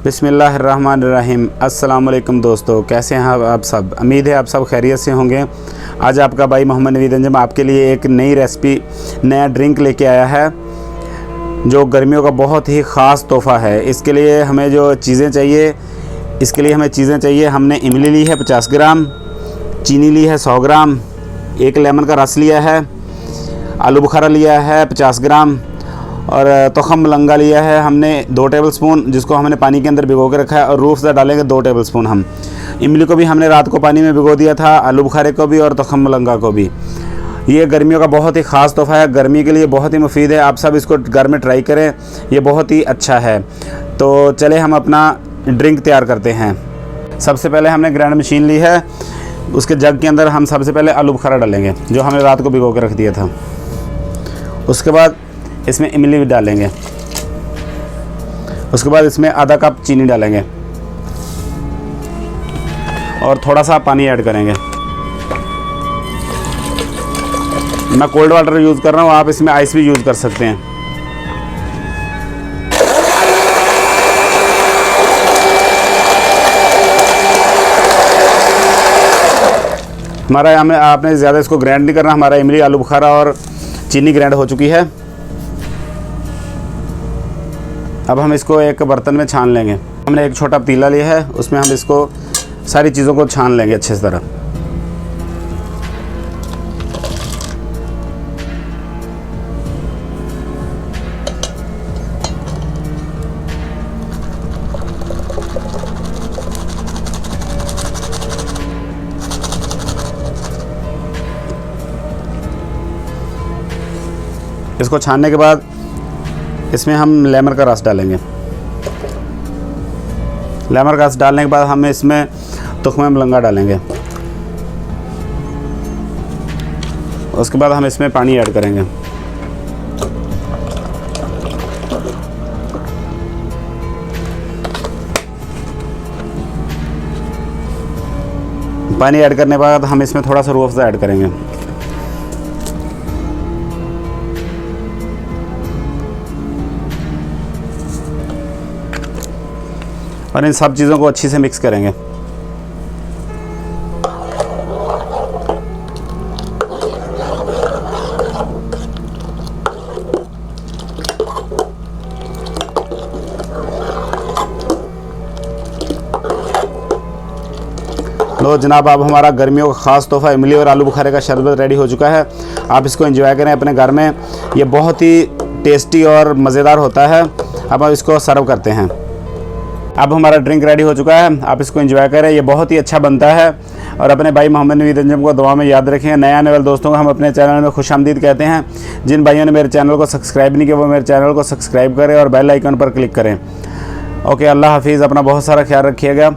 बिस्मिल्लाहिर्रहमानिर्रहीम। अस्सलाम वालेकुम दोस्तों, कैसे हैं आप सब। उम्मीद है आप सब खैरियत से होंगे। आज आपका भाई मोहम्मद नवीद अंजम आपके लिए एक नई रेसिपी, नया ड्रिंक लेके आया है जो गर्मियों का बहुत ही ख़ास तोहफ़ा है। इसके लिए हमें जो चीज़ें चाहिए, हमने इमली ली है 50 ग्राम, चीनी ली है 100 ग्राम, एक लेमन का रस लिया है, आलू बुखारा लिया है 50 ग्राम और तोखम मलंगा लिया है हमने 2 टेबलस्पून, जिसको हमने पानी के अंदर भिगो के रखा है, और रूह अफ़ज़ा डालेंगे 2 टेबलस्पून। हम इमली को भी हमने रात को पानी में भिगो दिया था, आलू बुखारे को भी और तोखम मलंगा को भी। ये गर्मियों का बहुत ही ख़ास तोहफ़ा है, गर्मी के लिए बहुत ही मुफीद है। आप सब इसको घर में ट्राई करें, ये बहुत ही अच्छा है। तो चले हम अपना ड्रिंक तैयार करते हैं। सबसे पहले हमने ग्राइंडर मशीन ली है, उसके जग के अंदर हम सबसे पहले आलू बुखारा डालेंगे जो हमने रात को भिगो के रख दिया था। उसके बाद इसमें इमली भी डालेंगे, उसके बाद इसमें आधा कप चीनी डालेंगे और थोड़ा सा पानी ऐड करेंगे। मैं कोल्ड वाटर यूज़ कर रहा हूँ, आप इसमें आइस भी यूज़ कर सकते हैं। हमारा आपने ज़्यादा इसको ग्राइंड नहीं करना, हमारा इमली, आलू बुखारा और चीनी ग्राइंड हो चुकी है। अब हम इसको एक बर्तन में छान लेंगे। हमने एक छोटा पतीला लिया है, उसमें हम इसको सारी चीज़ों को छान लेंगे अच्छे से तरह। इसको छानने के बाद इसमें हम लेमन का रस डालेंगे। लेमन का रस डालने के बाद हम इसमें तुख्मे मलंगा डालेंगे। उसके बाद हम इसमें पानी ऐड करेंगे। पानी ऐड करने के बाद हम इसमें थोड़ा सा रूह अफ़ज़ा ऐड करेंगे। और इन सब चीज़ों को अच्छी से मिक्स करेंगे। लो जनाब, अब हमारा गर्मियों का ख़ास तोहफ़ा इमली और आलू बुखारे का शरबत रेडी हो चुका है। आप इसको एंजॉय करें अपने घर में, ये बहुत ही टेस्टी और मज़ेदार होता है। अब हम इसको सर्व करते हैं। अब हमारा ड्रिंक रेडी हो चुका है, आप इसको एंजॉय करें, ये बहुत ही अच्छा बनता है। और अपने भाई मोहम्मद नवीद अंजम को दुआ में याद रखें। नए आने वाले दोस्तों को हम अपने चैनल में खुशामदीद कहते हैं। जिन भाइयों ने मेरे चैनल को सब्सक्राइब नहीं किया वो मेरे चैनल को सब्सक्राइब करें और बेल आइकन पर क्लिक करें। ओके, अल्लाह हाफिज़। अपना बहुत सारा ख्याल रखिएगा।